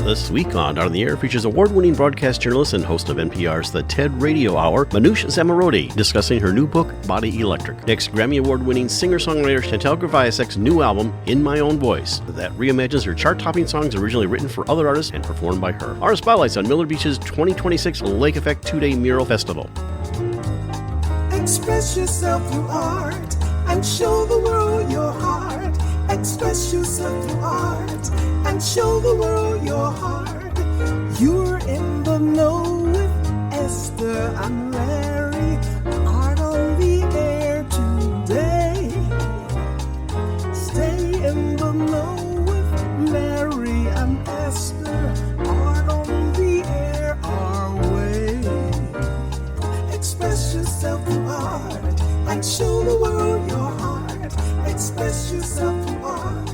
This week on the Air features award-winning broadcast journalist and host of NPR's The TED Radio Hour, Manoush Zomorodi, discussing her new book, Body Electric. Next, Grammy Award-winning singer-songwriter Chantal Kreviazuk's new album, In My Own Voice, that reimagines her chart-topping songs originally written for other artists and performed by her. Our spotlights on Miller Beach's 2026 Lake Effect 2-Day Mural Festival. Express yourself through art and show the world your heart. Express yourself through art and show the world your heart. You're in the know with Esther and Larry. Art on the air today. Stay in the know with Larry and Esther. Art on the air our way. Express yourself through art and show the world your heart. Express yourself through art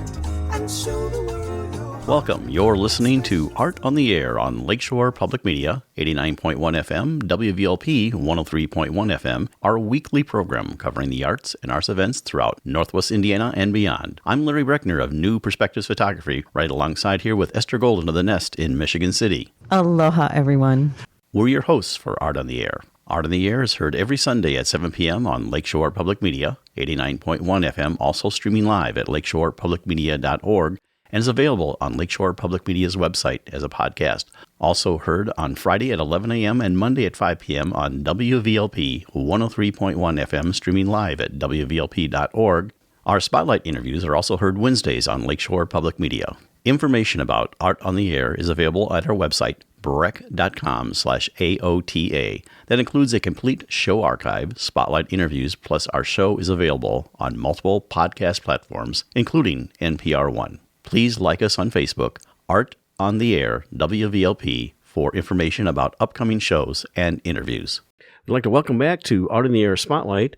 and show the world your heart. Welcome. You're listening to Art on the Air on Lakeshore Public Media, 89.1 FM, WVLP 103.1 FM, our weekly program covering the arts and arts events throughout Northwest Indiana and beyond. I'm Larry Breckner of New Perspectives Photography, right alongside here with Esther Golden of The Nest in Michigan City. Aloha, everyone. We're your hosts for Art on the Air. Art on the Air is heard every Sunday at 7 p.m. on Lakeshore Public Media, 89.1 FM, also streaming live at lakeshorepublicmedia.org, and is available on Lakeshore Public Media's website as a podcast. Also heard on Friday at 11 a.m. and Monday at 5 p.m. on WVLP 103.1 FM, streaming live at wvlp.org. Our spotlight interviews are also heard Wednesdays on Lakeshore Public Media. Information about Art on the Air is available at our website, breck.com/AOTA. That includes a complete show archive, spotlight interviews, plus our show is available on multiple podcast platforms, including NPR One. Please like us on Facebook, Art on the Air, WVLP, for information about upcoming shows and interviews. We'd like to welcome back to Art on the Air Spotlight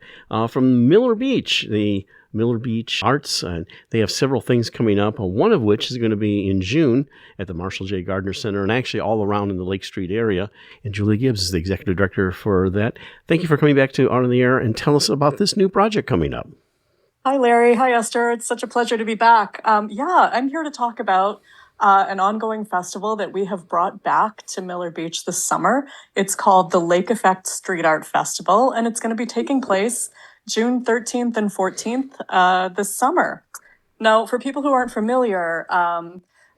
from Miller Beach, the Miller Beach Arts. They have several things coming up, one of which is going to be in June at the Marshall J. Gardner Center and actually all around in the Lake Street area. And Julie Gibbs is the executive director for that. Thank you for coming back to Art on the Air and tell us about this new project coming up. Hi, Larry. Hi, Esther. It's such a pleasure to be back. I'm here to talk about an ongoing festival that we have brought back to Miller Beach this summer. It's called the Lake Effect Street Art Festival, and it's going to be taking place June 13th and 14th this summer. Now, for people who aren't familiar,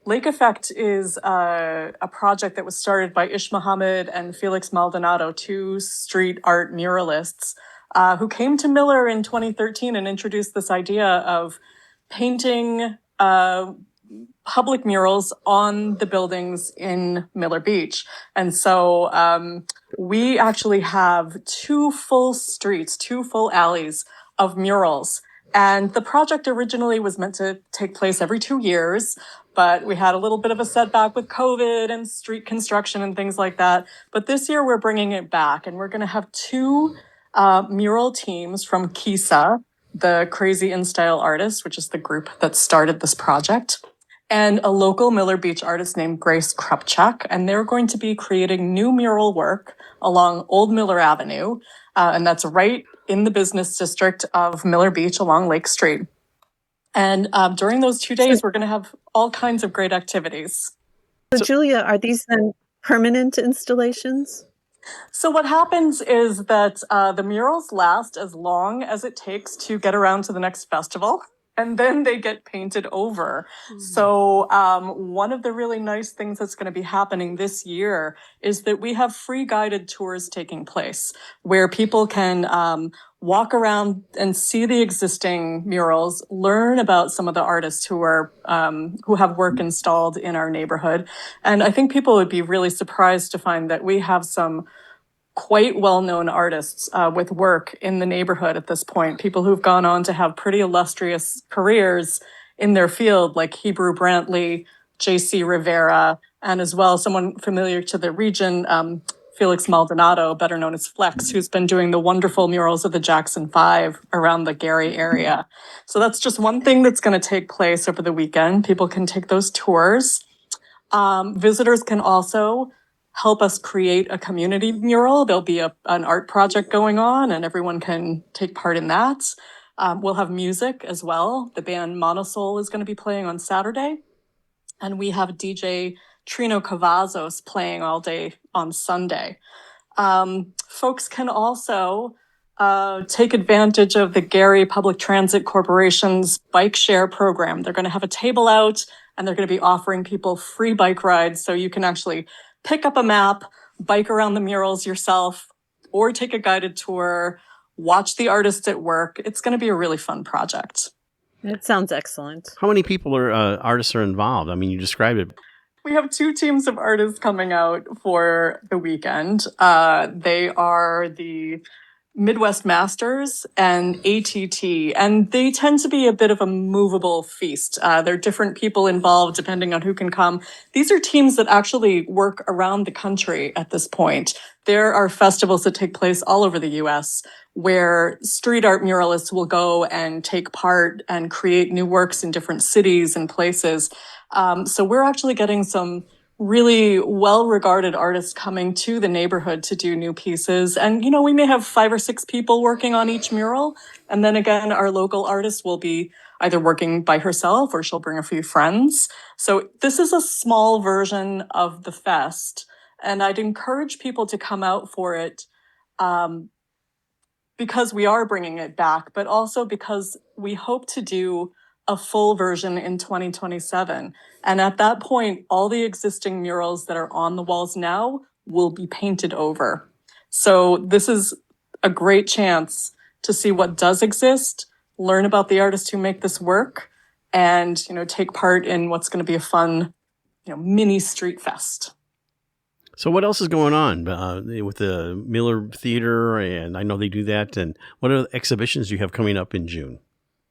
Lake Effect is a project that was started by Ish Muhammad and Felix Maldonado, two street art muralists, who came to Miller in 2013 and introduced this idea of painting public murals on the buildings in Miller Beach. And so we actually have two full streets, two full alleys of murals. And the project originally was meant to take place every 2 years, but we had a little bit of a setback with COVID and street construction and things like that. But this year we're bringing it back, and we're going to have two mural teams from Kisa, the Crazy In Style artist, which is the group that started this project, and a local Miller Beach artist named Grace Krupchak. And they're going to be creating new mural work along Old Miller Avenue. And that's right in the business district of Miller Beach along Lake Street. And during those 2 days, we're going to have all kinds of great activities. So, Julia, are these then permanent installations? So what happens is that the murals last as long as it takes to get around to the next festival, and then they get painted over. So one of the really nice things that's going to be happening this year is that we have free guided tours taking place where people can walk around and see the existing murals, learn about some of the artists who have work installed in our neighborhood. And I think people would be really surprised to find that we have some quite well-known artists with work in the neighborhood at this point, people who've gone on to have pretty illustrious careers in their field, like Hebrew Brantley, J.C. Rivera, and as well someone familiar to the region, Felix Maldonado, better known as Flex, who's been doing the wonderful murals of the Jackson 5 around the Gary area. So that's just one thing that's going to take place over the weekend. People can take those tours. Visitors can also help us create a community mural. There'll be an art project going on and everyone can take part in that. We'll have music as well. The band Monosoul is going to be playing on Saturday. And we have DJ Trino Cavazos playing all day on Sunday. Folks can also take advantage of the Gary Public Transit Corporation's bike share program. They're going to have a table out and they're going to be offering people free bike rides. So you can actually pick up a map, bike around the murals yourself, or take a guided tour, watch the artists at work. It's going to be a really fun project. It sounds excellent. How many people are artists are involved? I mean, you described it. We have 2 teams of artists coming out for the weekend. They are the Midwest Masters and ATT, and they tend to be a bit of a movable feast. There are different people involved depending on who can come. These are teams that actually work around the country at this point. There are festivals that take place all over the US where street art muralists will go and take part and create new works in different cities and places. So we're actually getting some really well-regarded artists coming to the neighborhood to do new pieces. And, we may have 5 or 6 people working on each mural. And then again, our local artist will be either working by herself or she'll bring a few friends. So this is a small version of the fest. And I'd encourage people to come out for it because we are bringing it back, but also because we hope to do a full version in 2027. And at that point, all the existing murals that are on the walls now will be painted over. So this is a great chance to see what does exist, learn about the artists who make this work, and take part in what's going to be a fun, mini street fest. So what else is going on with the Miller Theater? And I know they do that. And what are the exhibitions you have coming up in June?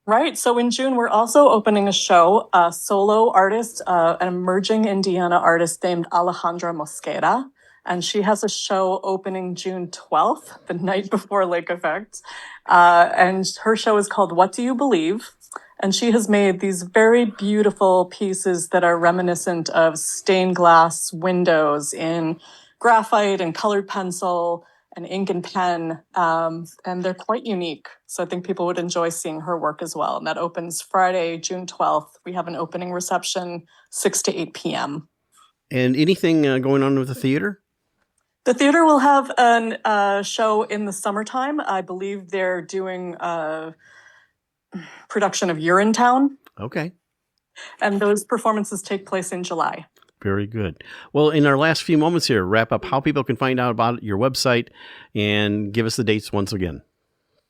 Right. So in June, we're also opening a show, a solo artist, an emerging Indiana artist named Alejandra Mosquera. And she has a show opening June 12th, the night before Lake Effect. And her show is called What Do You Believe? And she has made these very beautiful pieces that are reminiscent of stained glass windows in graphite and colored pencil and ink and pen, and they're quite unique. So I think people would enjoy seeing her work as well. And that opens Friday, June 12th. We have an opening reception, 6 to 8 p.m. And anything going on with the theater? The theater will have a show in the summertime. I believe they're doing a production of Urinetown. Okay. And those performances take place in July. Very good. Well, in our last few moments here, wrap up how people can find out about your website and give us the dates once again.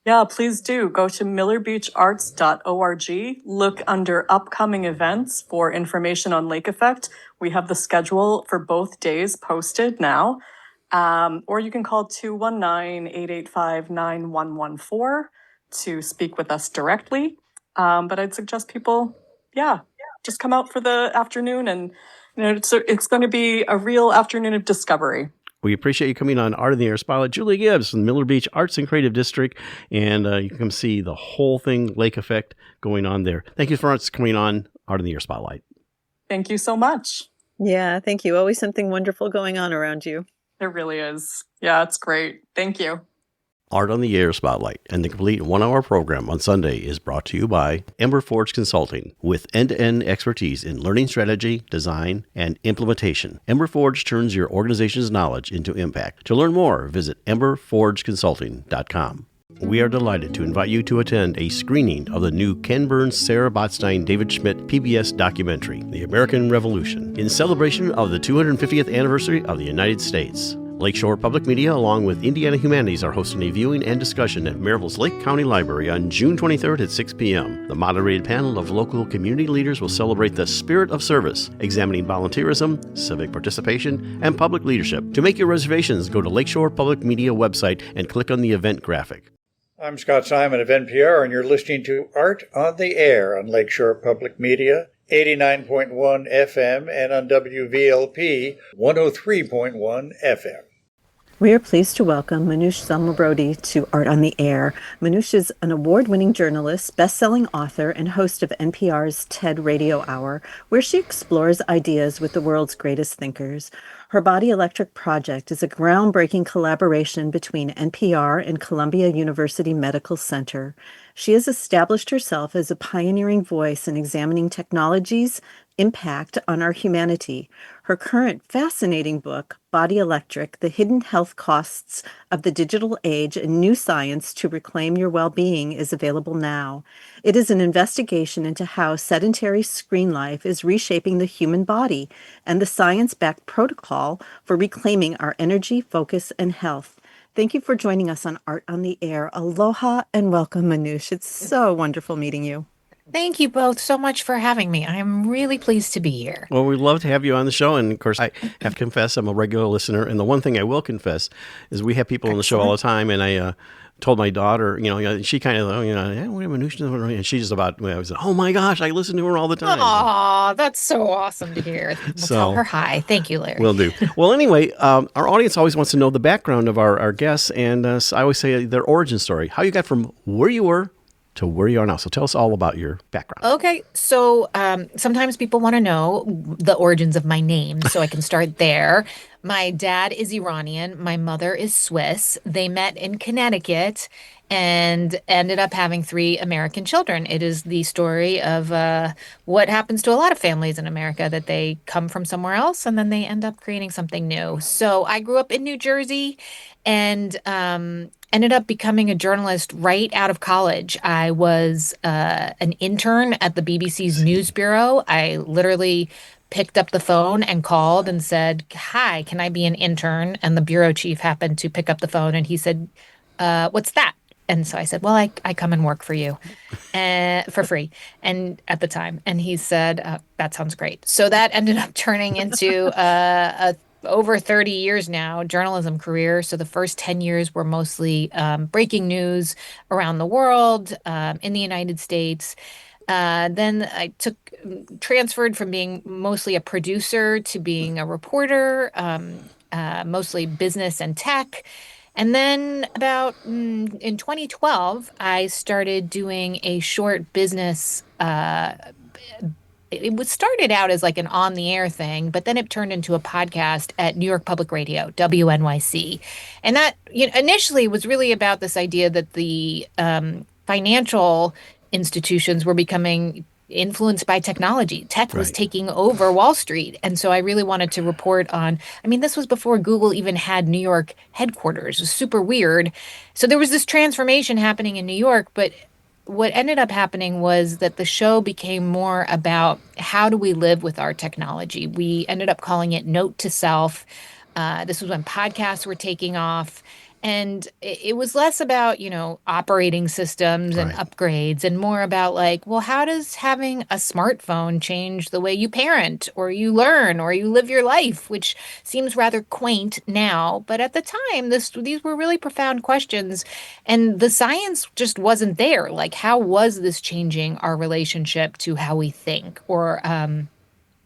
Yeah, please do. Go to millerbeacharts.org. Look under upcoming events for information on Lake Effect. We have the schedule for both days posted now. Or you can call 219-885-9114 to speak with us directly. But I'd suggest people, just come out for the afternoon and it's going to be a real afternoon of discovery. We appreciate you coming on Art in the Air Spotlight. Julie Gibbs from the Miller Beach Arts and Creative District. And you can come see the whole thing, Lake Effect, going on there. Thank you for coming on Art in the Air Spotlight. Thank you so much. Yeah, thank you. Always something wonderful going on around you. It really is. Yeah, it's great. Thank you. Art on the Air Spotlight and the complete 1-hour program on Sunday is brought to you by Ember Forge Consulting with end-to-end expertise in learning strategy, design, and implementation. Ember Forge turns your organization's knowledge into impact. To learn more, visit emberforgeconsulting.com. We are delighted to invite you to attend a screening of the new Ken Burns, Sarah Botstein, David Schmidt PBS documentary, The American Revolution, in celebration of the 250th anniversary of the United States. Lakeshore Public Media, along with Indiana Humanities, are hosting a viewing and discussion at Maryville's Lake County Library on June 23rd at 6 p.m. The moderated panel of local community leaders will celebrate the spirit of service, examining volunteerism, civic participation, and public leadership. To make your reservations, go to Lakeshore Public Media website and click on the event graphic. I'm Scott Simon of NPR, and you're listening to Art on the Air on Lakeshore Public Media, 89.1 FM, and on WVLP, 103.1 FM. We are pleased to welcome Manoush Zomorodi to Art on the Air. Manoush is an award-winning journalist, best-selling author, and host of NPR's TED Radio Hour, where she explores ideas with the world's greatest thinkers. Her Body Electric project is a groundbreaking collaboration between NPR and Columbia University Medical Center. She has established herself as a pioneering voice in examining technologies, impact on our humanity. Her current fascinating book, Body Electric: The Hidden Health Costs of the Digital Age and New Science to Reclaim Your Well-Being, is available now. It is an investigation into how sedentary screen life is reshaping the human body and the science-backed protocol for reclaiming our energy, focus, and health. Thank you for joining us on Art on the Air. Aloha and welcome, Manoush. It's so wonderful meeting you. Thank you both so much for having me. I'm really pleased to be here. Well, we'd love to have you on the show. And of course, I have to confess, I'm a regular listener. And the one thing I will confess is we have people on the show all the time. And I told my daughter, she kind of, and she's just about, I was, oh my gosh, I listen to her all the time. Aw, that's so awesome to hear. We'll tell her hi. Thank you, Larry. Will do. Well, anyway, our audience always wants to know the background of our guests. And so I always say their origin story, how you got from where you were to where you are now. So tell us all about your background. Okay, so sometimes people want to know the origins of my name, so I can start there. My dad is Iranian. My mother is Swiss. They met in Connecticut and ended up having 3 American children. It is the story of what happens to a lot of families in America, that they come from somewhere else and then they end up creating something new. So I grew up in New Jersey and ended up becoming a journalist right out of college. I was an intern at the BBC's News Bureau. I literally picked up the phone and called and said, "Hi, can I be an intern?" And the bureau chief happened to pick up the phone and he said, "What's that?" And so I said, "Well, I come and work for you for free." And at the time, and he said, "That sounds great." So that ended up turning into a over 30 years now journalism career. So the first 10 years were mostly breaking news around the world, in the United States. Then I transferred from being mostly a producer to being a reporter, mostly business and tech. And then about in 2012, I started doing a short business. It was started out as like an on the air thing, but then it turned into a podcast at New York Public Radio, WNYC. And that initially was really about this idea that the financial institutions were becoming influenced by technology. Tech was taking over Wall Street. And so I really wanted to report on, this was before Google even had New York headquarters. It was super weird. So there was this transformation happening in New York, but what ended up happening was that the show became more about how do we live with our technology. We ended up calling it Note to Self. This was when podcasts were taking off. And it was less about, operating systems and upgrades and more about like, well, how does having a smartphone change the way you parent or you learn or you live your life, which seems rather quaint now. But at the time, these were really profound questions. And the science just wasn't there. Like, how was this changing our relationship to how we think or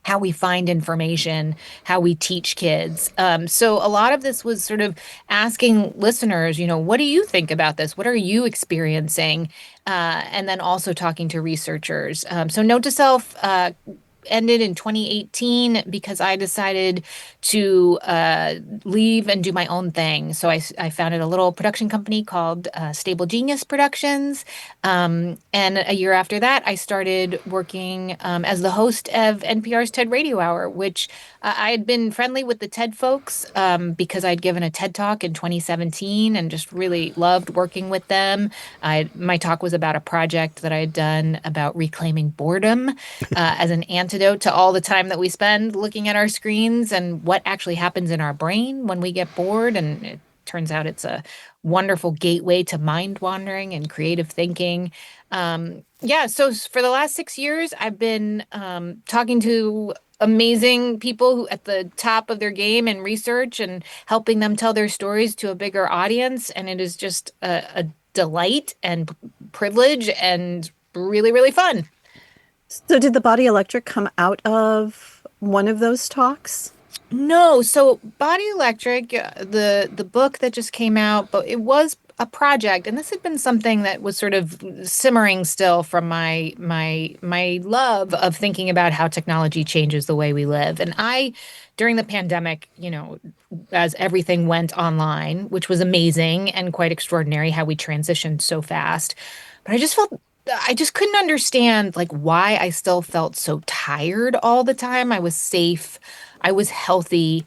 how we find information, how we teach kids. So a lot of this was sort of asking listeners, what do you think about this? What are you experiencing? And then also talking to researchers. So Note to Self ended in 2018 because I decided to leave and do my own thing. So I founded a little production company called Stable Genius Productions. And a year after that, I started working as the host of NPR's TED Radio Hour, which I had been friendly with the TED folks because I'd given a TED Talk in 2017 and just really loved working with them. My talk was about a project that I had done about reclaiming boredom as an antidote to all the time that we spend looking at our screens and what actually happens in our brain when we get bored. And it turns out it's a wonderful gateway to mind wandering and creative thinking. So for the last 6 years, I've been talking to amazing people who at the top of their game in research and helping them tell their stories to a bigger audience. And it is just a delight and privilege and really, really fun. So did the Body Electric come out of one of those talks? No. So Body Electric, the book that just came out, but it was a project, and this had been something that was sort of simmering still from my love of thinking about how technology changes the way we live. And during the pandemic, as everything went online, which was amazing and quite extraordinary how we transitioned so fast, but I just felt I just couldn't understand like why I still felt so tired all the time. I was safe, I was healthy,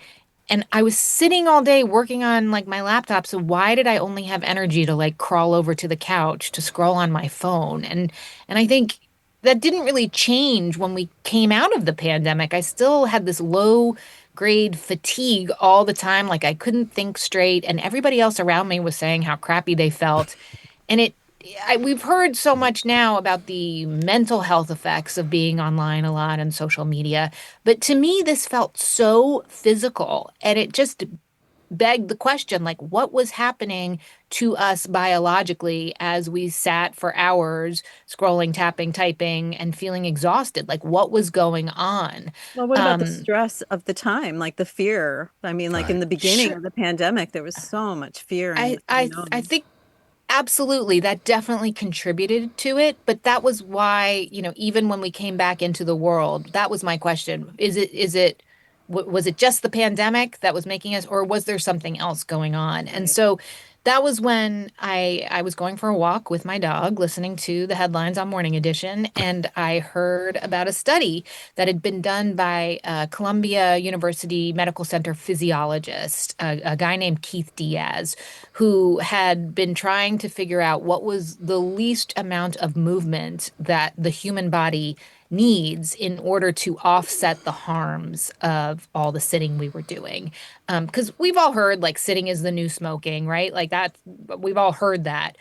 and I was sitting all day working on like my laptop. So why did I only have energy to like crawl over to the couch to scroll on my phone? And I think that didn't really change when we came out of the pandemic. I still had this low grade fatigue all the time. Like I couldn't think straight, and everybody else around me was saying how crappy they felt. And we've heard so much now about the mental health effects of being online a lot and social media. But to me, this felt so physical. And it just begged the question like, what was happening to us biologically as we sat for hours scrolling, tapping, typing, and feeling exhausted? Like, what was going on? Well, what about the Um, stress of the time, like the fear? I mean, like in Right. the beginning sure. of the pandemic, there was so much fear and I unknown. think absolutely, that definitely contributed to it, but that was why, even when we came back into the world, that was my question. Was it just the pandemic that was making us, or was there something else going on? And Right. so that was when I was going for a walk with my dog, listening to the headlines on Morning Edition, and I heard about a study that had been done by a Columbia University Medical Center physiologist, a guy named Keith Diaz, who had been trying to figure out what was the least amount of movement that the human body needs in order to offset the harms of all the sitting we were doing. Because we've all heard like sitting is the new smoking, right? Like that, we've all heard that.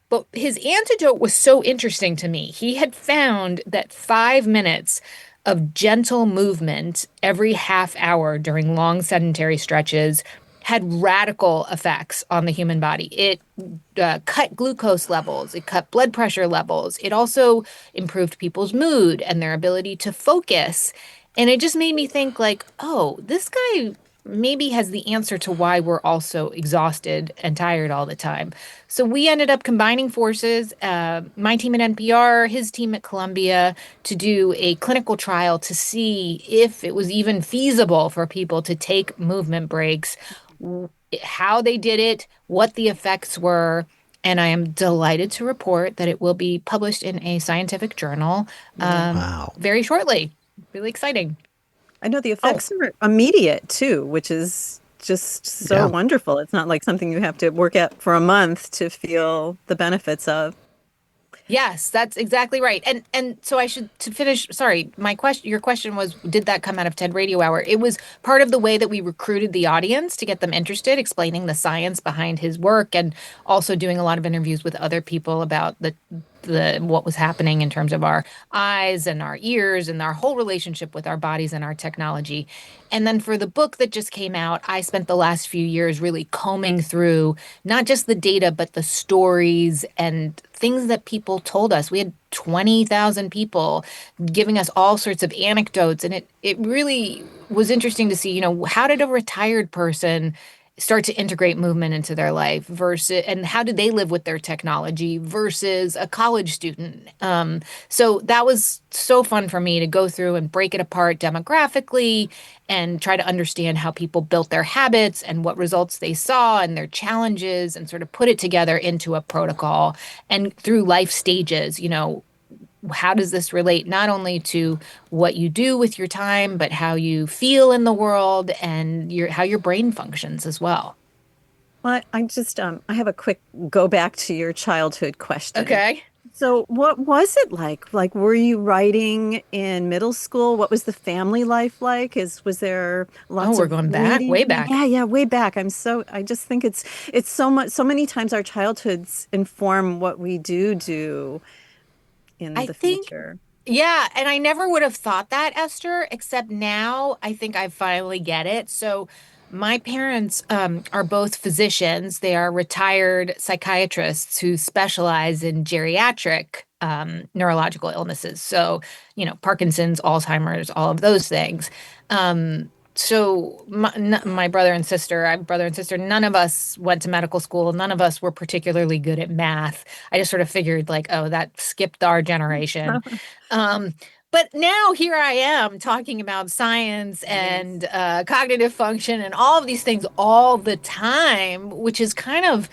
But his antidote was so interesting to me. He had found that 5 minutes of gentle movement every half hour during long sedentary stretches had radical effects on the human body. It cut glucose levels, it cut blood pressure levels, it also improved people's mood and their ability to focus. And it just made me think, like, oh, this guy maybe has the answer to why we're all so exhausted and tired all the time. So we ended up combining forces, my team at NPR, his team at Columbia, to do a clinical trial to see if it was even feasible for people to take movement breaks, how they did it, what the effects were. And I am delighted to report that it will be published in a scientific journal Yeah. Wow. very shortly. Really exciting. I know the Oh, effects are immediate too, which is just so Yeah. wonderful. It's not like something you have to work at for a month to feel the benefits of. yes, that's exactly right. And so I should to finish, sorry, my question your question was, did that come out of TED Radio Hour? It was part of the way that we recruited the audience to get them interested, explaining the science behind his work and also doing a lot of interviews with other people about the what was happening in terms of our eyes and our ears and our whole relationship with our bodies and our technology. And then for the book that just came out, I spent the last few years really combing through not just the data, but the stories and things that people told us. We had 20,000 people giving us all sorts of anecdotes. And it really was interesting to see, how did a retired person start to integrate movement into their life versus, and how did they live with their technology versus a college student. So that was so fun for me to go through and break it apart demographically and try to understand how people built their habits and what results they saw and their challenges, and sort of put it together into a protocol and through life stages. How does this relate not only to what you do with your time, but how you feel in the world and how your brain functions as well? Well, I just I have a quick go back to your childhood question. Okay. So, what was it like? Like, were you writing in middle school? What was the family life like? Was there Oh, lots we're of going back, way reading? back. Yeah, yeah, way back. I just think it's so much, so many times our childhoods inform what we do in I the think, future. yeah, and I never would have thought that, Esther, except now I think I finally get it. So, my parents are both physicians. They are retired psychiatrists who specialize in geriatric neurological illnesses. So, Parkinson's, Alzheimer's, all of those things. So my brother and sister, I have a brother and sister, none of us went to medical school. None of us were particularly good at math. I just sort of figured like, oh, that skipped our generation. Um, but now here I am talking about science Yes. and cognitive function and all of these things all the time, which is kind of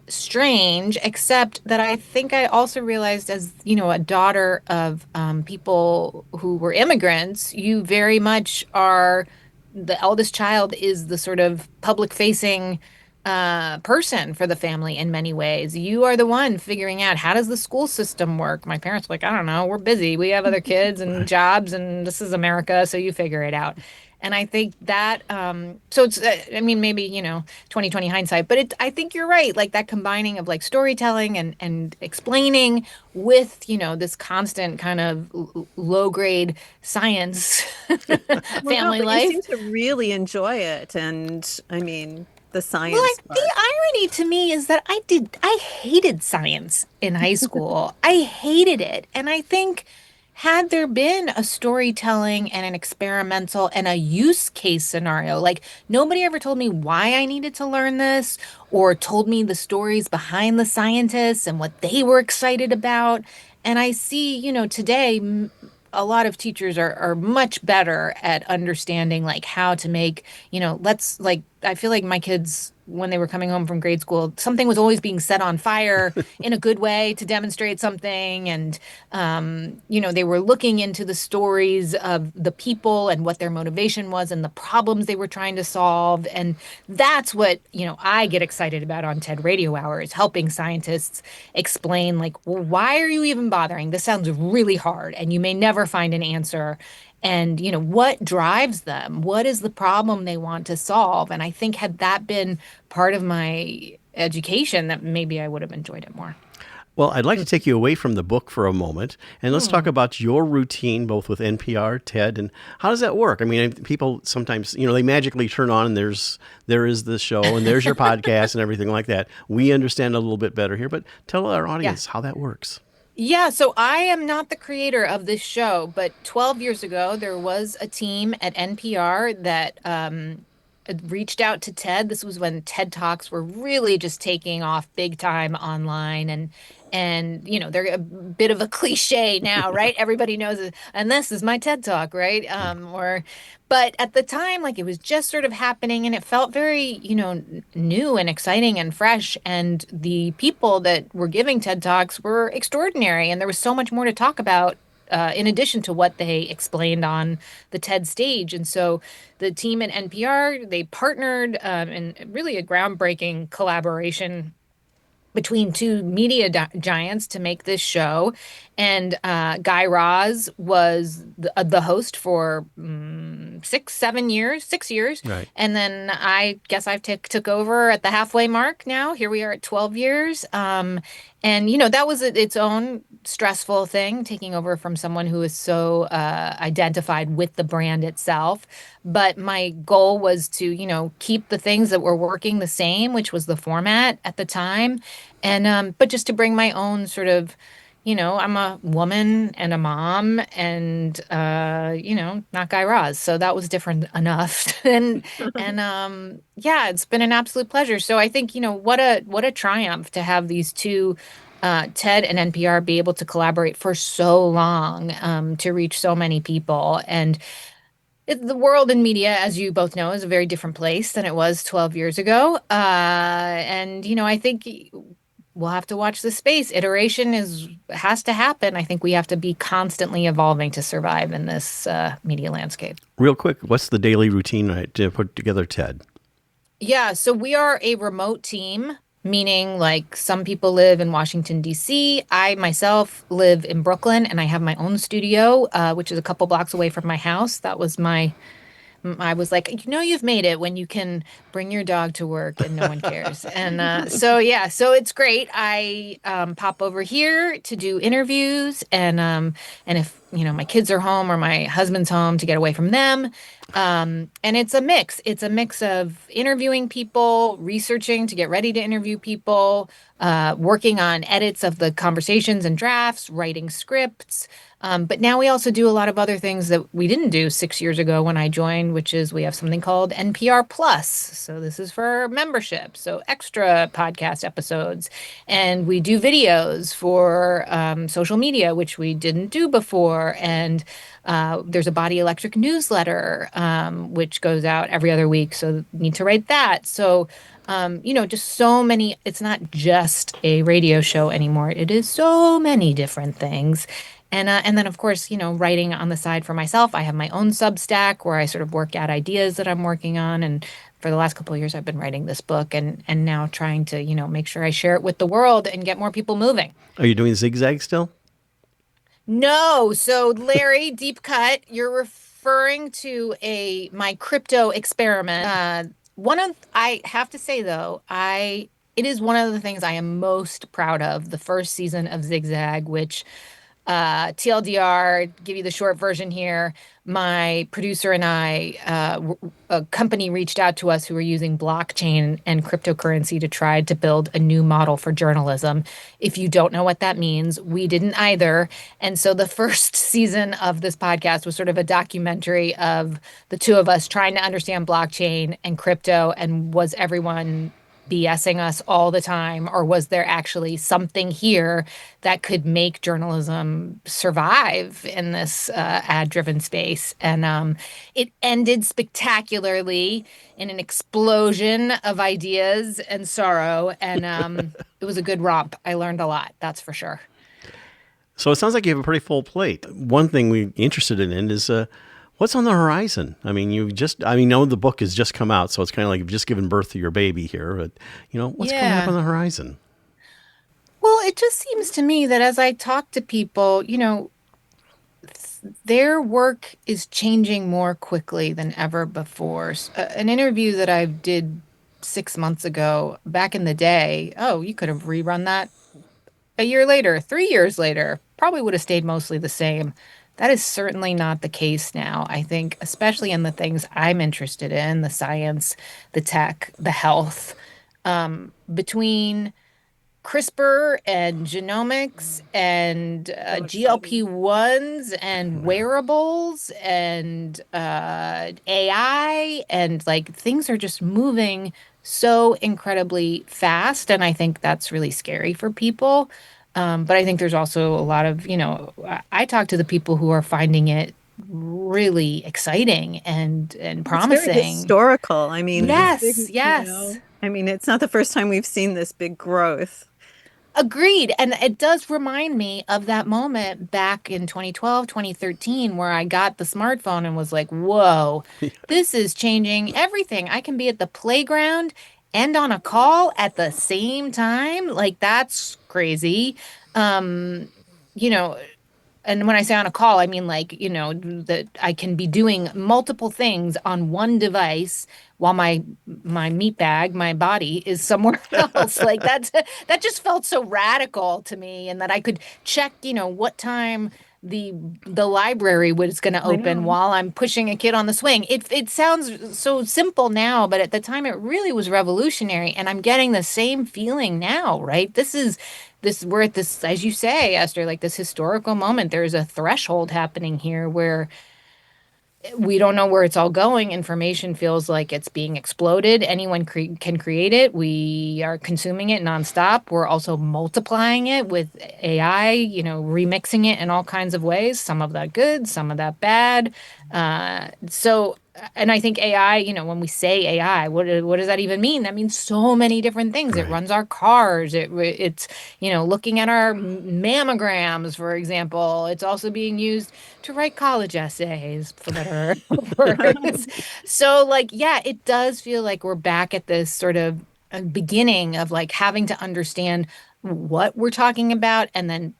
strange, except that I think I also realized as, a daughter of people who were immigrants, you very much are the eldest child is the sort of public facing person for the family in many ways. You are the one figuring out how does the school system work? My parents were like, I don't know, we're busy. We have other kids and jobs, and this is America, so you figure it out. And I think that, so it's, I mean, maybe, 2020 hindsight, but I think you're right. Like that combining of like storytelling and explaining with, this constant kind of low grade science Well, no, family but you life. seem to really enjoy it. And I mean, the Well, science the part. irony to me is that I hated science in high school. I hated it. And I think had there been a storytelling and an experimental and a use case scenario, like nobody ever told me why I needed to learn this or told me the stories behind the scientists and what they were excited about. And I see, today a lot of teachers are much better at understanding like how to make, let's like, I feel like my kids, when they were coming home from grade school, something was always being set on fire in a good way to demonstrate something. And, they were looking into the stories of the people and what their motivation was and the problems they were trying to solve. And that's what, I get excited about on TED Radio Hour is helping scientists explain, like, well, why are you even bothering? This sounds really hard and you may never find an answer. And, what drives them? What is the problem they want to solve? And I think had that been part of my education, that maybe I would have enjoyed it more. Well, I'd like to take you away from the book for a moment, and let's talk about your routine, both with NPR, TED, and how does that work? I mean, people sometimes, they magically turn on and there is the show and there's your podcast and everything like that. We understand a little bit better here, but tell our audience how that works. Yeah, so I am not the creator of this show, but 12 years ago, there was a team at NPR that reached out to TED. This was when TED Talks were really just taking off big time online, and they're a bit of a cliche now, right? Everybody knows it, and this is my TED Talk, right? But at the time, like it was just sort of happening, and it felt very, new and exciting and fresh. And the people that were giving TED Talks were extraordinary, and there was so much more to talk about in addition to what they explained on the TED stage. And so the team at NPR, they partnered in really a groundbreaking collaboration between two media giants to make this show. And Guy Raz was the host for 6 years. Right. And then I guess I've took over at the halfway mark now. Here we are at 12 years. And, that was its own stressful thing, taking over from someone who is so identified with the brand itself. But my goal was to, keep the things that were working the same, which was the format at the time. And but just to bring my own sort of, I'm a woman and a mom and, not Guy Raz. So that was different enough. and yeah, it's been an absolute pleasure. So I think, what a triumph to have these two TED and NPR be able to collaborate for so long to reach so many people. And the world in media, as you both know, is a very different place than it was 12 years ago. And, I think we'll have to watch this space. Iteration has to happen. I think we have to be constantly evolving to survive in this media landscape. Real quick, what's the daily routine to put together TED? Yeah, so we are a remote team, meaning like some people live in Washington, D.C. I myself live in Brooklyn, and I have my own studio, which is a couple blocks away from my house. That was I was like, you've made it when you can bring your dog to work and no one cares. And so it's great. I pop over here to do interviews, and if my kids are home or my husband's home, to get away from them. And it's a mix. It's a mix of interviewing people, researching to get ready to interview people, working on edits of the conversations and drafts, writing scripts. But now we also do a lot of other things that we didn't do 6 years ago when I joined, which is we have something called NPR Plus. So this is for membership, so extra podcast episodes. And we do videos for social media, which we didn't do before. And there's a Body Electric newsletter, which goes out every other week. So need to write that. So Just so many. It's not just a radio show anymore. It is so many different things. And then, of course, writing on the side for myself. I have my own Substack where I sort of work out ideas that I'm working on. And for the last couple of years, I've been writing this book and now trying to, make sure I share it with the world and get more people moving. Are you doing Zigzag still? No. So, Larry, deep cut, you're referring to my crypto experiment. I have to say, though, it is one of the things I am most proud of, the first season of Zigzag, which TLDR, give you the short version here. My producer and I, a company reached out to us who were using blockchain and cryptocurrency to try to build a new model for journalism. If you don't know what that means, we didn't either. And so the first season of this podcast was sort of a documentary of the two of us trying to understand blockchain and crypto, and was everyone BSing us all the time, or was there actually something here that could make journalism survive in this ad-driven space? And it ended spectacularly in an explosion of ideas and sorrow, and it was a good romp. I learned a lot, that's for sure. So it sounds like you have a pretty full plate. One thing we're interested in is what's on the horizon? I mean, know the book has just come out, so it's kind of like you've just given birth to your baby here. But, what's coming up on the horizon? Well, it just seems to me that as I talk to people, their work is changing more quickly than ever before. An interview that I did 6 months ago, back in the day, you could have rerun that a year later, 3 years later, probably would have stayed mostly the same. That is certainly not the case now. I think, especially in the things I'm interested in, the science, the tech, the health, between CRISPR and genomics and GLP-1s and wearables and AI, and things are just moving so incredibly fast. And I think that's really scary for people. But I think there's also a lot of, I talk to the people who are finding it really exciting and promising. It's very historical. I mean, yes. I mean, it's not the first time we've seen this big growth. Agreed. And it does remind me of that moment back in 2012, 2013, where I got the smartphone and was like, whoa, this is changing everything. I can be at the playground and on a call at the same time. That's crazy. And when I say on a call, I mean that I can be doing multiple things on one device while my meat bag, my body, is somewhere else. That just felt so radical to me, and that I could check, what time the library was going to open while I'm pushing a kid on the swing. It sounds so simple now, but at the time it really was revolutionary, and I'm getting the same feeling now, right? We're at this, as you say, Esther, this historical moment. There's a threshold happening here where we don't know where it's all going. Information feels like it's being exploded. Anyone can create it. We are consuming it nonstop. We're also multiplying it with AI, remixing it in all kinds of ways. Some of that good, some of that bad. And I think AI, when we say AI, what does that even mean? That means so many different things. Right. It runs our cars. It's looking at our mammograms, for example. It's also being used to write college essays, for better words. So, it does feel like we're back at this sort of beginning of having to understand what we're talking about, and then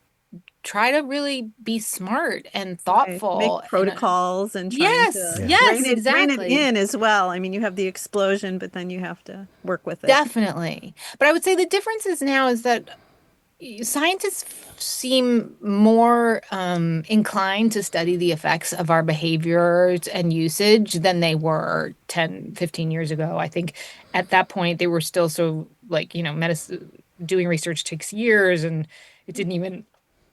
try to really be smart and thoughtful. Right. Make protocols and trying to rein it in as well. I mean, you have the explosion, but then you have to work with it. Definitely. But I would say the difference now is that scientists seem more inclined to study the effects of our behaviors and usage than they were 10, 15 years ago. I think at that point they were still so medicine, doing research takes years, and it didn't even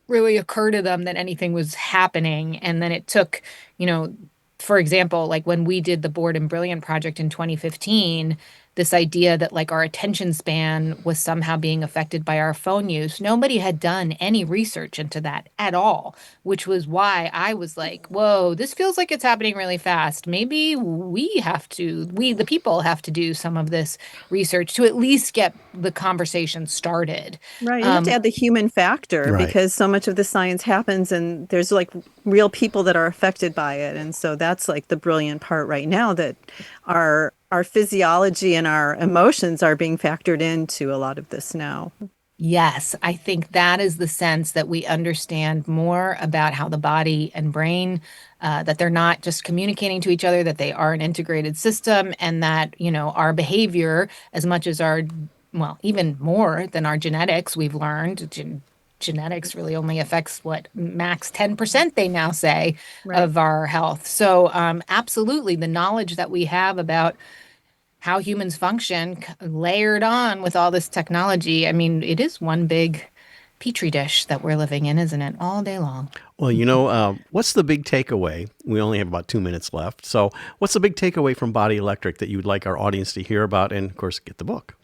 really occur to them that anything was happening. And then it took, for example, when we did the Bored and Brilliant project in 2015, this idea that like our attention span was somehow being affected by our phone use. Nobody had done any research into that at all, which was why I was like, whoa, this feels like it's happening really fast. Maybe we, the people, have to do some of this research to at least get the conversation started. Right. You have to add the human factor Right. because so much of the science happens and there's like real people that are affected by it. And so that's like the brilliant part right now, that our physiology and our emotions are being factored into a lot of this now. Yes, I think that is the sense that we understand more about how the body and brain, that they're not just communicating to each other, that they are an integrated system, and that, our behavior, as much as well, even more than our genetics, we've learned. Genetics really only affects max 10%, they now say, Right. of our health. So absolutely, the knowledge that we have about how humans function layered on with all this technology. I mean, it is one big petri dish that we're living in, isn't it? All day long. Well, what's the big takeaway? We only have about 2 minutes left. So what's the big takeaway from Body Electric that you'd like our audience to hear about and, of course, get the book?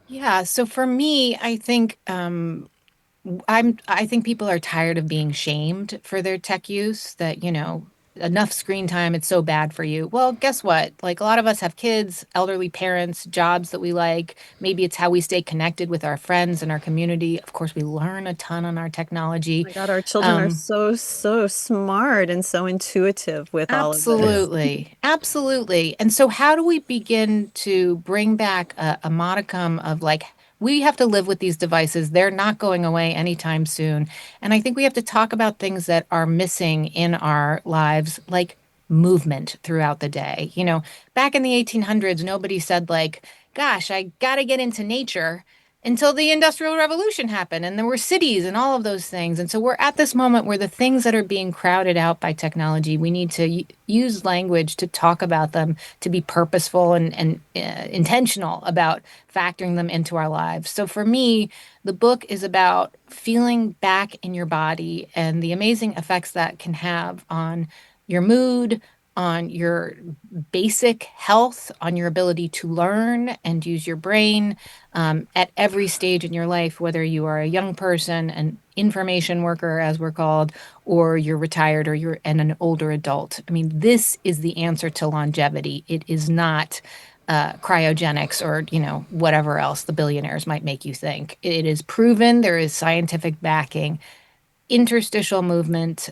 Yeah. So for me, I think I think people are tired of being shamed for their tech use, that, enough screen time, it's so bad for you. Well, guess what? Like, a lot of us have kids, elderly parents, jobs that we like. Maybe it's how we stay connected with our friends and our community. Of course, we learn a ton on our technology. Oh my God, our children are so smart and so intuitive with all of this. Absolutely. Absolutely. And so how do we begin to bring back a modicum of like, we have to live with these devices. They're not going away anytime soon. And I think we have to talk about things that are missing in our lives, like movement throughout the day. Back in the 1800s, nobody said like, gosh, I got to get into nature, until the Industrial Revolution happened and there were cities and all of those things. And so we're at this moment where the things that are being crowded out by technology, we need to use language to talk about them, to be purposeful and intentional about factoring them into our lives. So for me, the book is about feeling back in your body and the amazing effects that can have on your mood, on your basic health, on your ability to learn and use your brain at every stage in your life, whether you are a young person, an information worker, as we're called, or you're retired, or you're an older adult. I mean, this is the answer to longevity. It is not cryogenics or, whatever else the billionaires might make you think. It is proven. There is scientific backing. Interstitial movement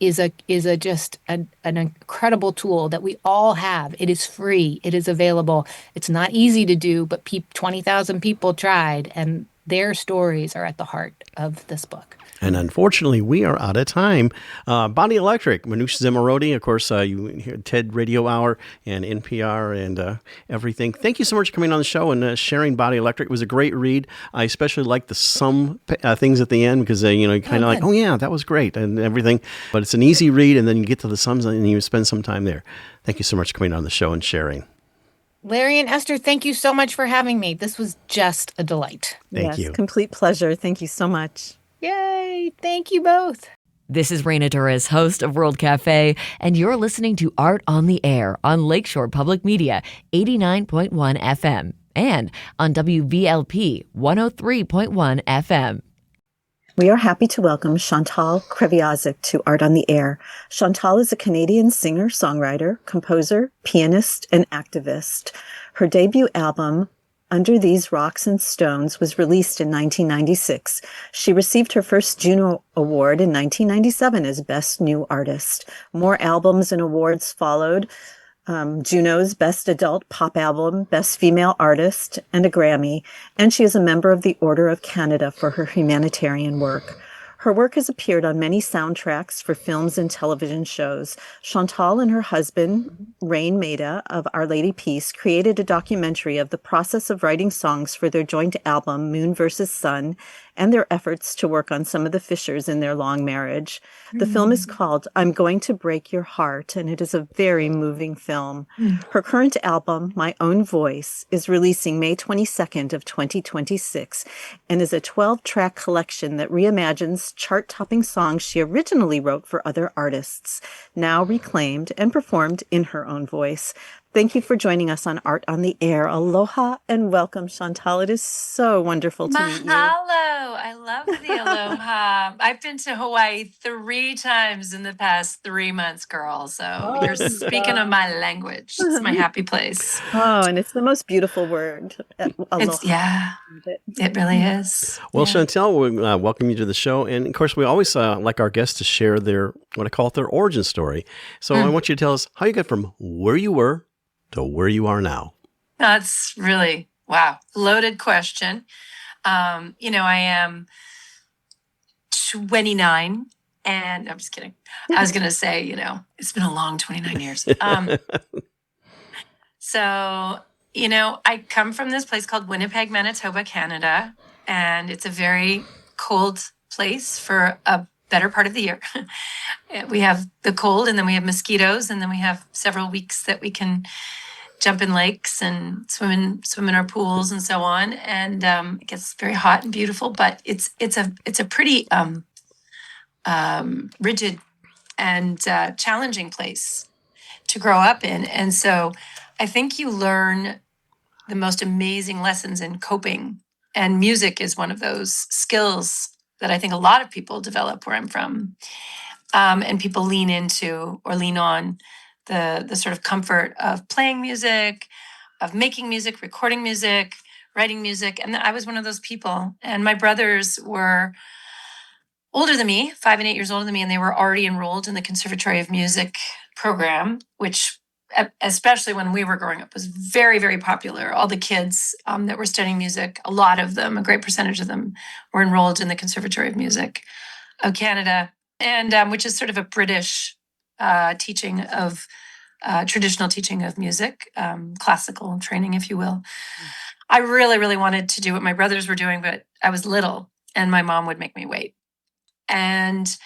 is an incredible tool that we all have. It is free. It is available. It's not easy to do, but 20,000 people tried, and their stories are at the heart of this book. And unfortunately, we are out of time. Body Electric, Manoush Zomorodi, of course, you hear TED Radio Hour and NPR and everything. Thank you so much for coming on the show and sharing Body Electric. It was a great read. I especially liked the sum things at the end because, you kind of like, oh, yeah, that was great and everything. But it's an easy read, and then you get to the sums and you spend some time there. Thank you so much for coming on the show and sharing. Larry and Esther, thank you so much for having me. This was just a delight. Thank you. Complete pleasure. Thank you so much. Yay! Thank you both. This is Raina Torres, host of World Cafe, and you're listening to Art on the Air on Lakeshore Public Media, 89.1 FM, and on WVLP 103.1 FM. We are happy to welcome Chantal Kreviazuk to Art on the Air. Chantal is a Canadian singer, songwriter, composer, pianist, and activist. Her debut album, Under These Rocks and Stones, was released in 1996. She received her first Juno Award in 1997 as Best New Artist. More albums and awards followed. Juno's Best Adult Pop Album, Best Female Artist, and a Grammy, and she is a member of the Order of Canada for her humanitarian work. Her work has appeared on many soundtracks for films and television shows. Chantal and her husband, Rain Maida of Our Lady Peace, created a documentary of the process of writing songs for their joint album, Moon vs. Sun, and their efforts to work on some of the fissures in their long marriage. The film is called I'm Going to Break Your Heart, and it is a very moving film. Her current album, My Own Voice, is releasing May 22nd of 2026 and is a 12-track collection that reimagines chart-topping songs she originally wrote for other artists, now reclaimed and performed in her own voice. Thank you for joining us on Art on the Air. Aloha and welcome, Chantal. It is so wonderful to meet you. Mahalo. I love the aloha. I've been to Hawaii 3 times in the past 3 months, girl. So you're speaking of my language. It's my happy place. Oh, and it's the most beautiful word. Aloha. It really is. Well, Yeah. Chantal, we welcome you to the show. And of course, we always like our guests to share their, what I call it, their origin story. So I want you to tell us how you got from where you were to where you are now. That's really, wow, loaded question. I am 29 and I'm just kidding. I was going to say, it's been a long 29 years. I come from this place called Winnipeg, Manitoba, Canada, and it's a very cold place for a better part of the year. We have the cold, and then we have mosquitoes, and then we have several weeks that we can jump in lakes and swim in our pools and so on. And it gets very hot and beautiful, but it's a pretty rigid and challenging place to grow up in. And so I think you learn the most amazing lessons in coping. And music is one of those skills that I think a lot of people develop where I'm from. And people lean into or lean on the sort of comfort of playing music, of making music, recording music, writing music. And I was one of those people. And my brothers were older than me, 5 and 8 years older than me, and they were already enrolled in the Conservatory of Music program, which, especially when we were growing up, was very, very popular. All the kids that were studying music, a lot of them, a great percentage of them, were enrolled in the Conservatory of Music of Canada, and which is sort of a British teaching of traditional teaching of music, classical training, if you will. I really, really wanted to do what my brothers were doing, but I was little, and my mom would make me wait. And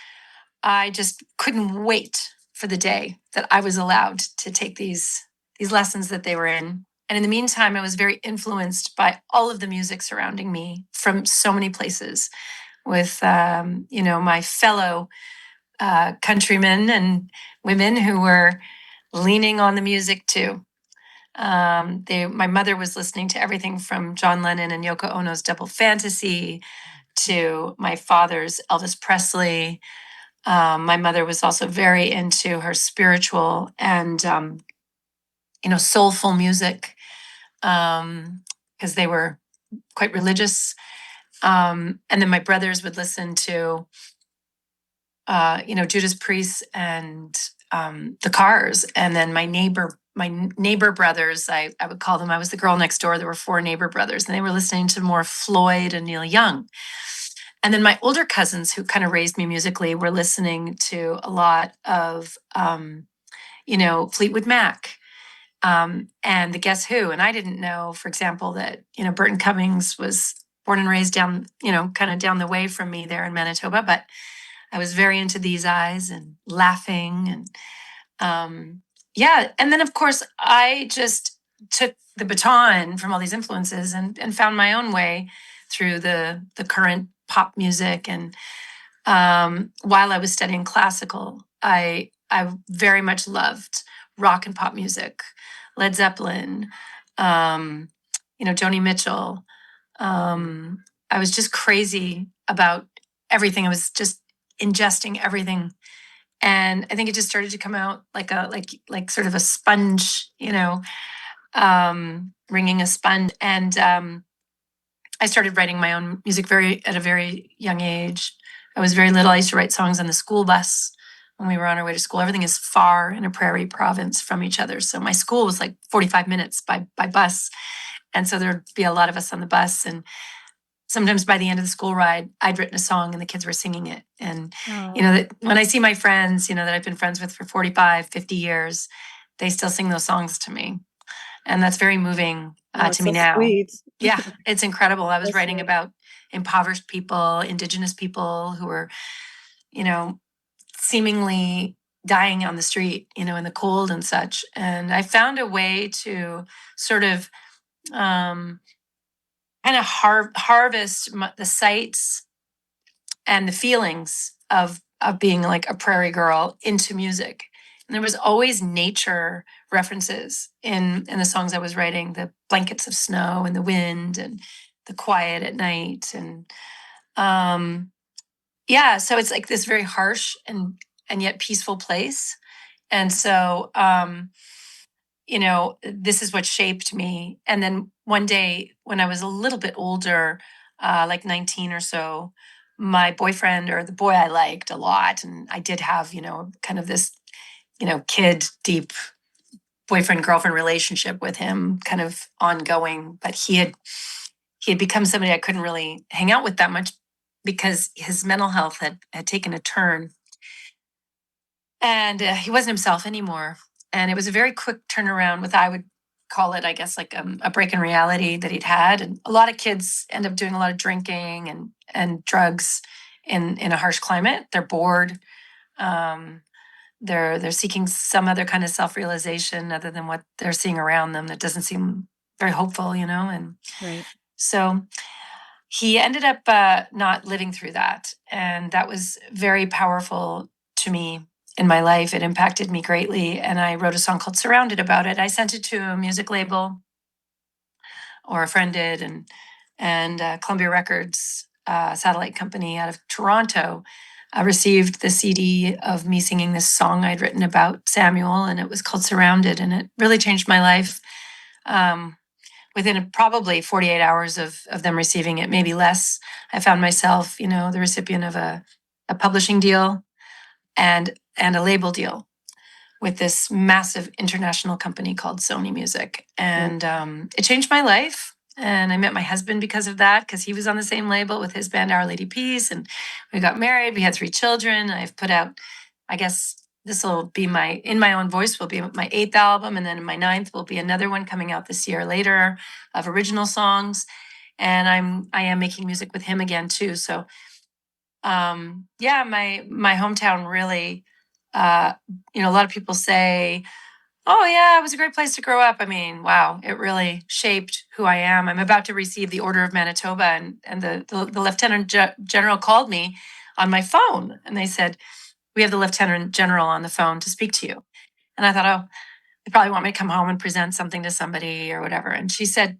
I just couldn't wait for the day that I was allowed to take these lessons that they were in. And in the meantime, I was very influenced by all of the music surrounding me from so many places with, my fellow countrymen and women who were leaning on the music too. My mother was listening to everything from John Lennon and Yoko Ono's Double Fantasy to my father's Elvis Presley. My mother was also very into her spiritual and, soulful music because they were quite religious. And then my brothers would listen to, Judas Priest and the Cars. And then my neighbor brothers, I would call them, I was the girl next door. There were 4 neighbor brothers, and they were listening to more Floyd and Neil Young. And then my older cousins, who kind of raised me musically, were listening to a lot of, Fleetwood Mac and the Guess Who. And I didn't know, for example, that, Burton Cummings was born and raised down, kind of down the way from me there in Manitoba. But I was very into These Eyes and Laughing. And And then, of course, I just took the baton from all these influences and found my own way through the current pop music. And while I was studying classical, I very much loved rock and pop music, Led Zeppelin, Joni Mitchell. I was just crazy about everything. I was just ingesting everything, and I think it just started to come out like sort of a sponge, ringing a sponge. And I started writing my own music at a very young age. I was very little. I used to write songs on the school bus when we were on our way to school. Everything is far in a prairie province from each other. So my school was like 45 minutes by bus. And so there'd be a lot of us on the bus. And sometimes by the end of the school ride, I'd written a song and the kids were singing it. And, when I see my friends, that I've been friends with for 45, 50 years, they still sing those songs to me. And that's very moving to me now. Sweet. Yeah, it's incredible. I was writing about impoverished people, Indigenous people who were, seemingly dying on the street, in the cold and such. And I found a way to sort of kind of harvest the sights and the feelings of being like a prairie girl into music. And there was always nature references in the songs I was writing, the blankets of snow and the wind and the quiet at night. And so it's like this very harsh and yet peaceful place. And so, this is what shaped me. And then one day when I was a little bit older, like 19 or so, my boyfriend, or the boy I liked a lot, and I did have, kind of this, kid deep boyfriend girlfriend relationship with him, kind of ongoing, but he had become somebody I couldn't really hang out with that much because his mental health had taken a turn, and he wasn't himself anymore. And it was a very quick turnaround with, I would call it, I guess, like a break in reality that he'd had. And a lot of kids end up doing a lot of drinking and drugs in a harsh climate. They're bored. They're seeking some other kind of self-realization other than what they're seeing around them that doesn't seem very hopeful, and Right. so he ended up not living through that. And that was very powerful to me in my life. It impacted me greatly. And I wrote a song called Surrounded about it. I sent it to a music label, or a friend did, and Columbia Records, satellite company out of Toronto, received the CD of me singing this song I'd written about Samuel, and it was called Surrounded. And it really changed my life. Within probably 48 hours of them receiving it, maybe less, I found myself, the recipient of a publishing deal and a label deal with this massive international company called Sony Music. And it changed my life. And I met my husband because of that, because he was on the same label with his band, Our Lady Peace. And we got married. We had 3 children. I've put out, I guess, this will be In My Own Voice will be my 8th album. And then my 9th will be another one coming out this year later of original songs. And I am making music with him again too. So, my hometown really, a lot of people say, oh yeah, it was a great place to grow up. I mean, wow, it really shaped who I am. I'm about to receive the Order of Manitoba, and the Lieutenant General called me on my phone, and they said, we have the Lieutenant General on the phone to speak to you. And I thought, oh, they probably want me to come home and present something to somebody or whatever. And she said,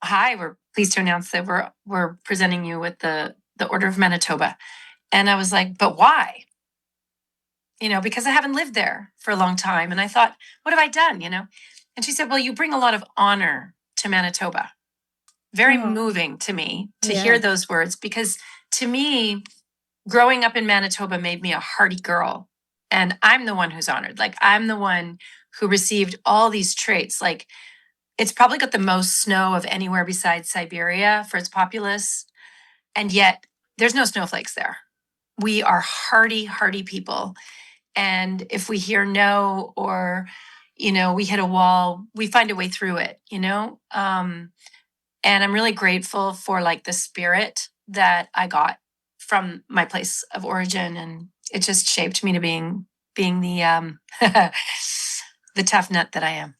hi, we're pleased to announce that we're presenting you with the Order of Manitoba. And I was like, but why? Because I haven't lived there for a long time. And I thought, what have I done? And she said, well, you bring a lot of honor to Manitoba. Very moving to me to hear those words, because to me, growing up in Manitoba made me a hardy girl. And I'm the one who's honored. Like, I'm the one who received all these traits. Like, it's probably got the most snow of anywhere besides Siberia for its populace. And yet there's no snowflakes there. We are hardy, hardy people. And if we hear no, or, we hit a wall, we find a way through it, and I'm really grateful for like the spirit that I got from my place of origin. And it just shaped me to being the, the tough nut that I am.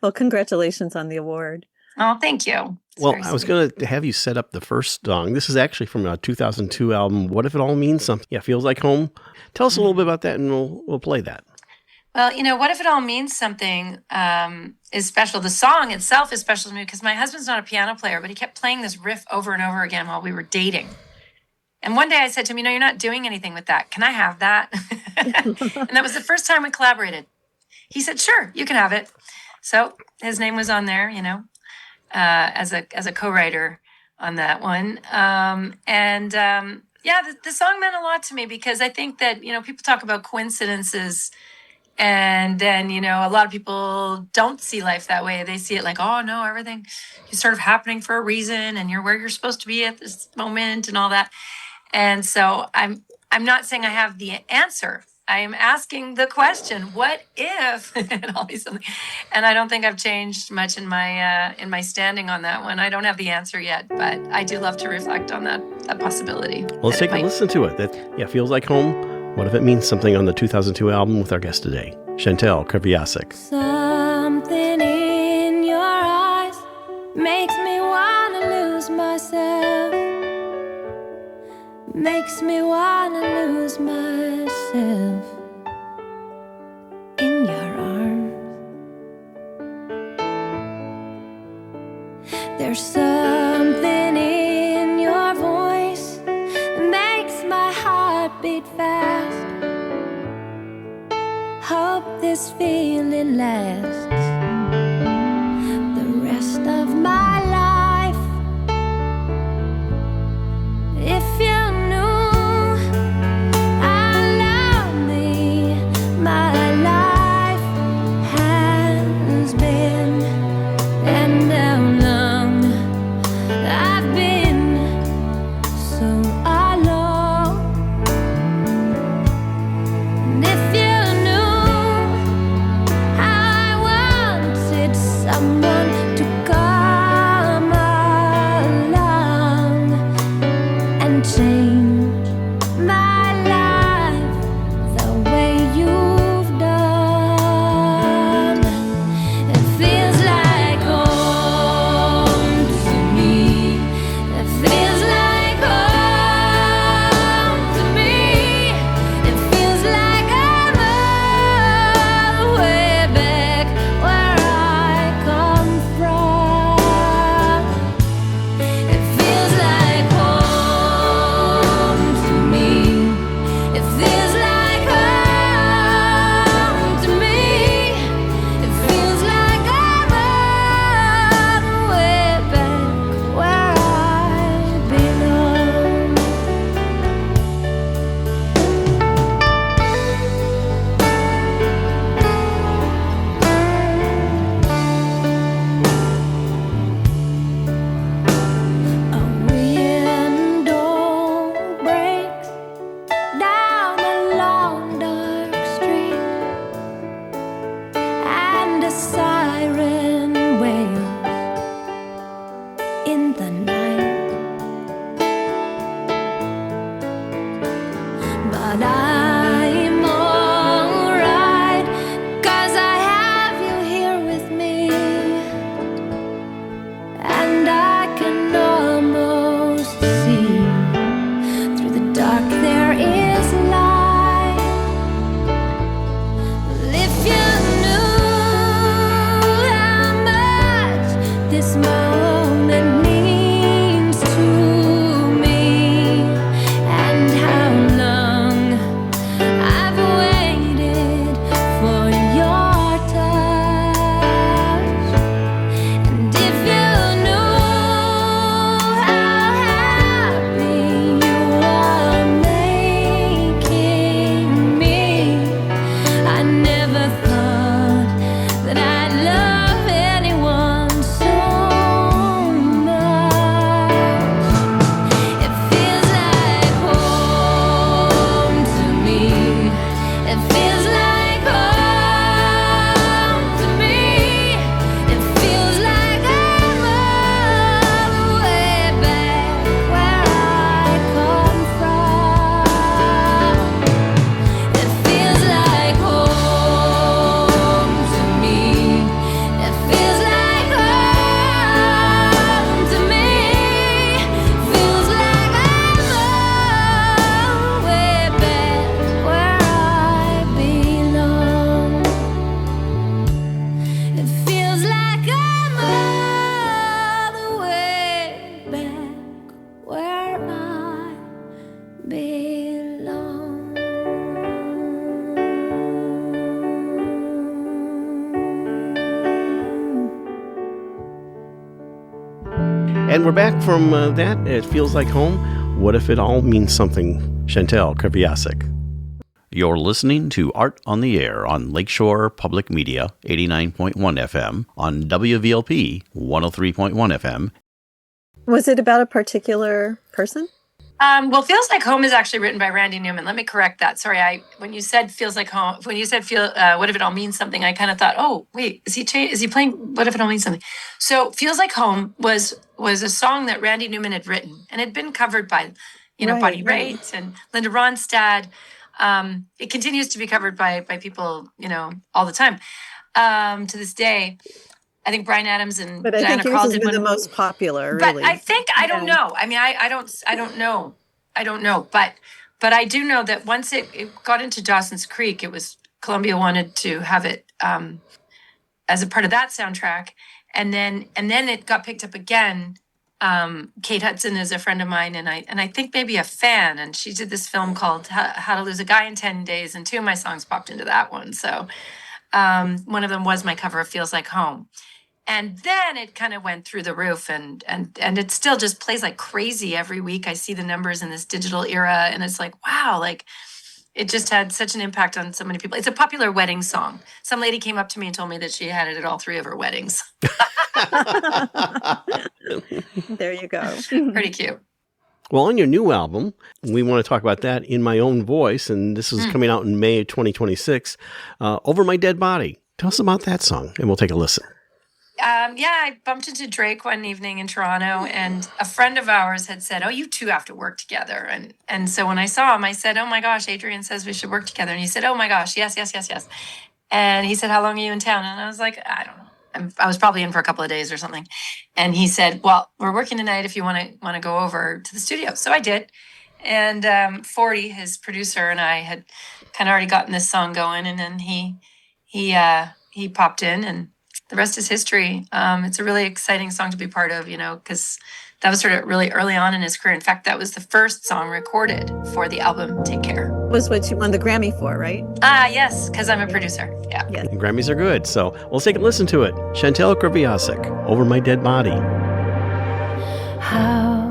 Well, congratulations on the award. Oh, thank you. Well, I was going to have you set up the first song. This is actually from a 2002 album, What If It All Means Something? Yeah, Feels Like Home. Tell us a little bit about that, and we'll play that. Well, What If It All Means Something is special. The song itself is special to me because my husband's not a piano player, but he kept playing this riff over and over again while we were dating. And one day I said to him, you're not doing anything with that. Can I have that? And that was the first time we collaborated. He said, sure, you can have it. So his name was on there, as a co-writer on that one. The song meant a lot to me because I think that, people talk about coincidences, and then, a lot of people don't see life that way. They see it like, oh no, everything is sort of happening for a reason, and you're where you're supposed to be at this moment and all that. And so I'm not saying I have the answer. I am asking the question, what if, and always something. And I don't think I've changed much in my standing on that one. I don't have the answer yet, but I do love to reflect on that possibility. Well, let's take a listen to it. That Feels Like Home. What If It Means Something on the 2002 album with our guest today, Chantal Kreviazuk. Something in your eyes makes me want to lose myself. Makes me wanna lose myself. There's something in your voice that makes my heart beat fast. Hope this feeling lasts the rest of my life. If you knew how lonely my life has been, and how long I've been so alone. And if you knew how I wanted someone to come along and change my life the way you've done. It feels like home to me. It feels like home to me. It feels like I'm all the way back where I come from. It feels like home to me. It feels like home to me. It feels like I'm all the way back where I belong. A window breaks down a long dark street, and a siren wails in the night. But I'm alright, 'cause I have you here with me, and I can almost see through the dark there is light. If you knew how much this moment means to me, and how long I've waited for your touch. And if you knew how happy you are making me, I never thought that I'd love anyone so much. It feels like home to me. It feels like home to me. It feels like I'm all the way back where I come from. It feels like home to me. It feels like home to me. Feels like I'm all the way back where I belong. It feels like I'm all the way back where I belong. And we're back from that. It feels like home. What if it all means something? Chantal Kreviazuk. You're listening to Art on the Air on Lakeshore Public Media, 89.1 FM, on WVLP, 103.1 FM. Was it about a particular person? Well, Feels Like Home is actually written by Randy Newman. Let me correct that. Sorry, when you said Feels Like Home, when you said What If It All Means Something, I kind of thought, oh, wait, is he playing What If It All Means Something? So Feels Like Home was a song that Randy Newman had written and had been covered by, Bonnie Raitt and Linda Ronstadt. It continues to be covered by people, all the time, to this day. I think Bryan Adams and But I Diana think Krall yours has did been one. the most popular, But really. I think I don't know. I mean, I don't know. I don't know. But I do know that once it got into Dawson's Creek, it was Columbia wanted to have it as a part of that soundtrack. And then it got picked up again. Kate Hudson is a friend of mine, and I think maybe a fan, and she did this film called How to Lose a Guy in 10 Days, and two of my songs popped into that one. So one of them was my cover of Feels Like Home. And then it kind of went through the roof, and it still just plays like crazy every week. I see the numbers in this digital era, and it's like, wow, like it just had such an impact on so many people. It's a popular wedding song. Some lady came up to me and told me that she had it at all three of her weddings. There you go. Pretty cute. Well, on your new album, we want to talk about that, In My Own Voice, and this is coming out in May 2026, Over My Dead Body. Tell us about that song, and we'll take a listen. I bumped into Drake one evening in Toronto, and a friend of ours had said, "Oh, you two have to work together." And so when I saw him, I said, "Oh my gosh, Adrian says we should work together." And he said, "Oh my gosh, yes, yes, yes, yes." And he said, "How long are you in town?" And I was like, "I don't know. I was probably in for a couple of days or something." And he said, "Well, we're working tonight if you want to go over to the studio." So I did. And 40, his producer, and I had kind of already gotten this song going, and then he popped in, and the rest is history. It's a really exciting song to be part of, because that was sort of really early on in his career. In fact, that was the first song recorded for the album Take Care. Was what you won the Grammy for, right? Yes, because I'm a producer. Yeah. Yes. And Grammys are good, so we'll take a listen to it. Chantal Kreviazuk, Over My Dead Body. How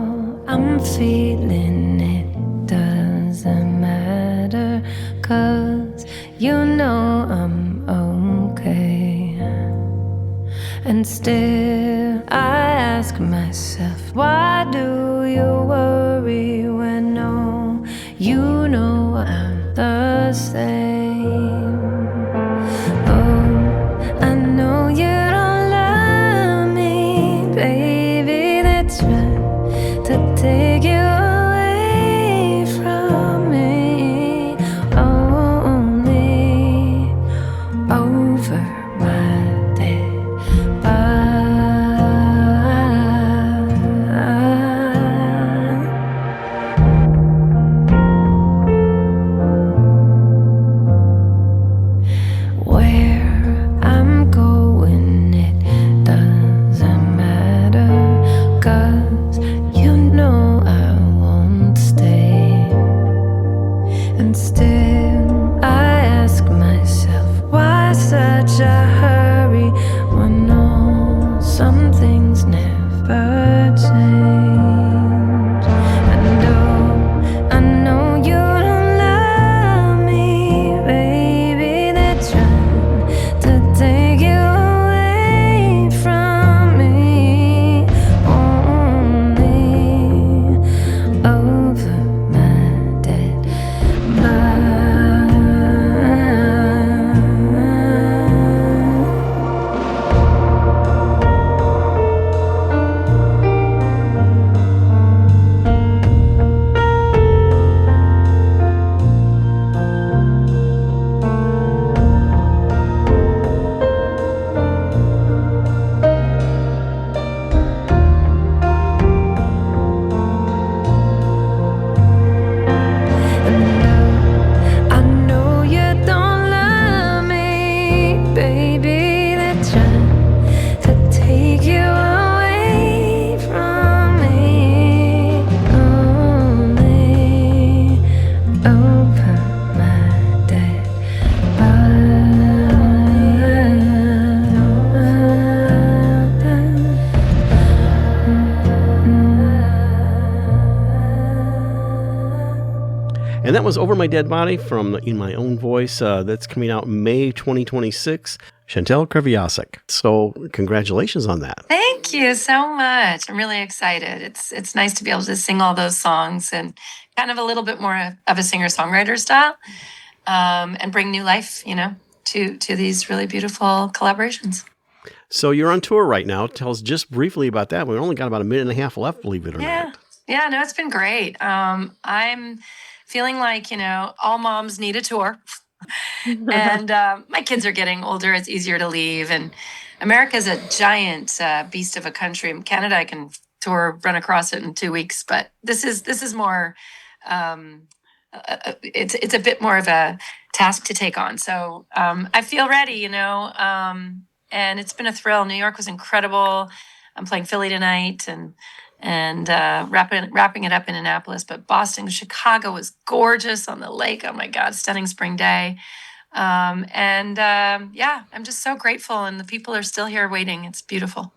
I'm feeling, it doesn't matter, 'cause you know I'm okay. And still I ask myself, why do you worry when you know I'm the same? Oh, I know you don't love me, baby, that's right, to take you away from me, only over my dead. Where I'm going, it doesn't matter, 'cause you know I won't stay. And still I ask myself, why such a hurry when some things never change? And I know you don't love me, baby, they're trying to take you away from me, only over my dead body. I know you don't love me, baby, they're trying to take you away from me, only over my dead And that was Over My Dead Body from In My Own Voice. That's coming out May 2026. Chantal Kreviazuk. So congratulations on that. Thank you so much. I'm really excited. It's nice to be able to sing all those songs and kind of a little bit more of a singer-songwriter style, and bring new life, to these really beautiful collaborations. So you're on tour right now. Tell us just briefly about that. We've only got about a minute and a half left, believe it or not. Yeah, no, it's been great. I'm feeling like, all moms need a tour. And my kids are getting older. It's easier to leave. And America's a giant beast of a country. In Canada, I can run across it in 2 weeks. But this is more, it's a bit more of a task to take on. So I feel ready, And it's been a thrill. New York was incredible. I'm playing Philly tonight and wrapping it up in Annapolis. But Boston, Chicago was gorgeous on the lake. Oh my God, stunning spring day. Yeah, I'm just so grateful. And the people are still here waiting. It's beautiful.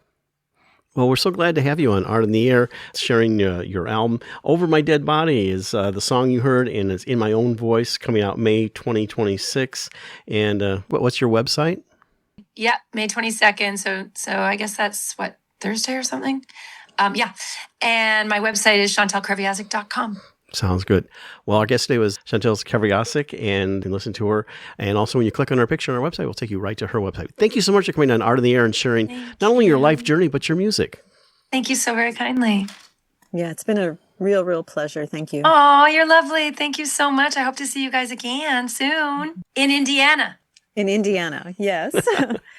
Well, we're so glad to have you on Art on the Air, sharing your album. Over My Dead Body is the song you heard, and it's in my own voice, coming out May 2026. And what's your website? Yeah, May 22nd. So I guess that's Thursday or something? Yeah. And my website is chantalkreviazuk.com. Sounds good. Well, our guest today was Chantal Kreviazuk, and you can listen to her. And also, when you click on her picture on our website, we'll take you right to her website. Thank you so much for coming on Art on the Air and sharing not only your life journey, but your music. Thank you so very kindly. Yeah, it's been a real pleasure. Thank you. Oh, you're lovely. Thank you so much. I hope to see you guys again soon in Indiana. In Indiana, yes.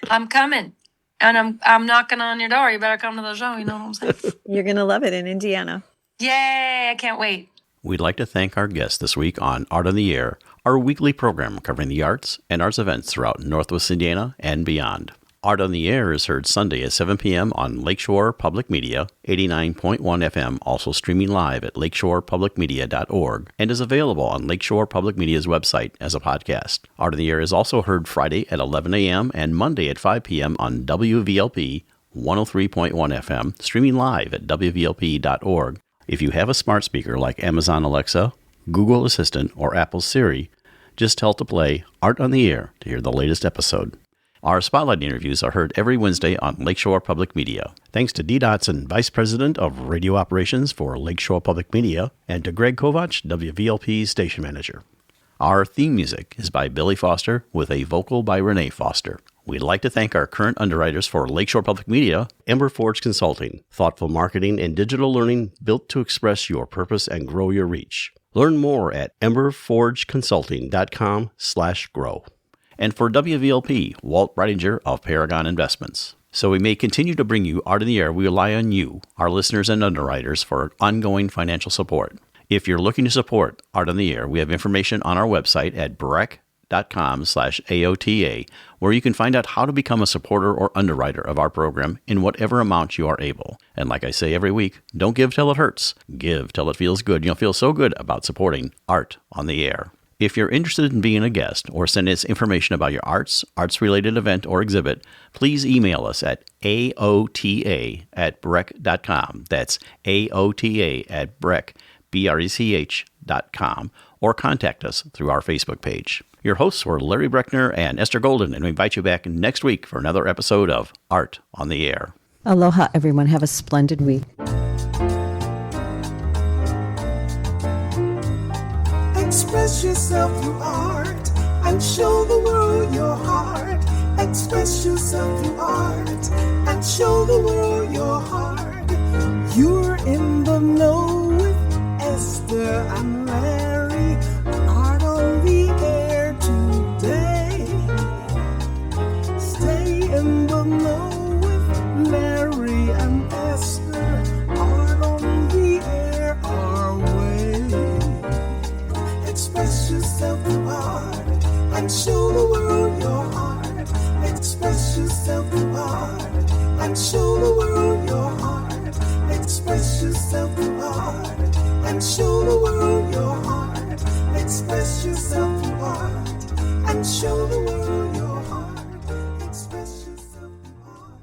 I'm coming. And I'm knocking on your door. You better come to the show. You know what I'm saying? You're going to love it in Indiana. Yay. I can't wait. We'd like to thank our guests this week on Art on the Air, our weekly program covering the arts and arts events throughout Northwest Indiana and beyond. Art on the Air is heard Sunday at 7 p.m. on Lakeshore Public Media, 89.1 FM, also streaming live at lakeshorepublicmedia.org, and is available on Lakeshore Public Media's website as a podcast. Art on the Air is also heard Friday at 11 a.m. and Monday at 5 p.m. on WVLP 103.1 FM, streaming live at wvlp.org. If you have a smart speaker like Amazon Alexa, Google Assistant, or Apple Siri, just tell it to play Art on the Air to hear the latest episode. Our Spotlight interviews are heard every Wednesday on Lakeshore Public Media. Thanks to Dee Dotson, Vice President of Radio Operations for Lakeshore Public Media, and to Greg Kovach, WVLP's Station Manager. Our theme music is by Billy Foster with a vocal by Renee Foster. We'd like to thank our current underwriters for Lakeshore Public Media, Ember Forge Consulting, thoughtful marketing and digital learning built to express your purpose and grow your reach. Learn more at emberforgeconsulting.com/grow. And for WVLP, Walt Breidinger of Paragon Investments. So we may continue to bring you Art in the Air, we rely on you, our listeners and underwriters, for ongoing financial support. If you're looking to support Art on the Air, we have information on our website at breck.com/AOTA, where you can find out how to become a supporter or underwriter of our program in whatever amount you are able. And like I say every week, don't give till it hurts. Give till it feels good. You'll feel so good about supporting Art on the Air. If you're interested in being a guest or send us information about your arts-related event or exhibit, please email us at aota@breck.com. That's aota@breck.com, or contact us through our Facebook page. Your hosts were Larry Breckner and Esther Golden, and we invite you back next week for another episode of Art on the Air. Aloha, everyone. Have a splendid week. Express yourself through art and show the world your heart. Express yourself through art and show the world your heart. You're in the know with Esther and Larry. Art on the Air today. Stay in the know with Larry and Esther. Art on the Air our way. Express yourself through art and show the world your heart. Express yourself through art and show the world your heart. Express yourself through art and show the world your heart.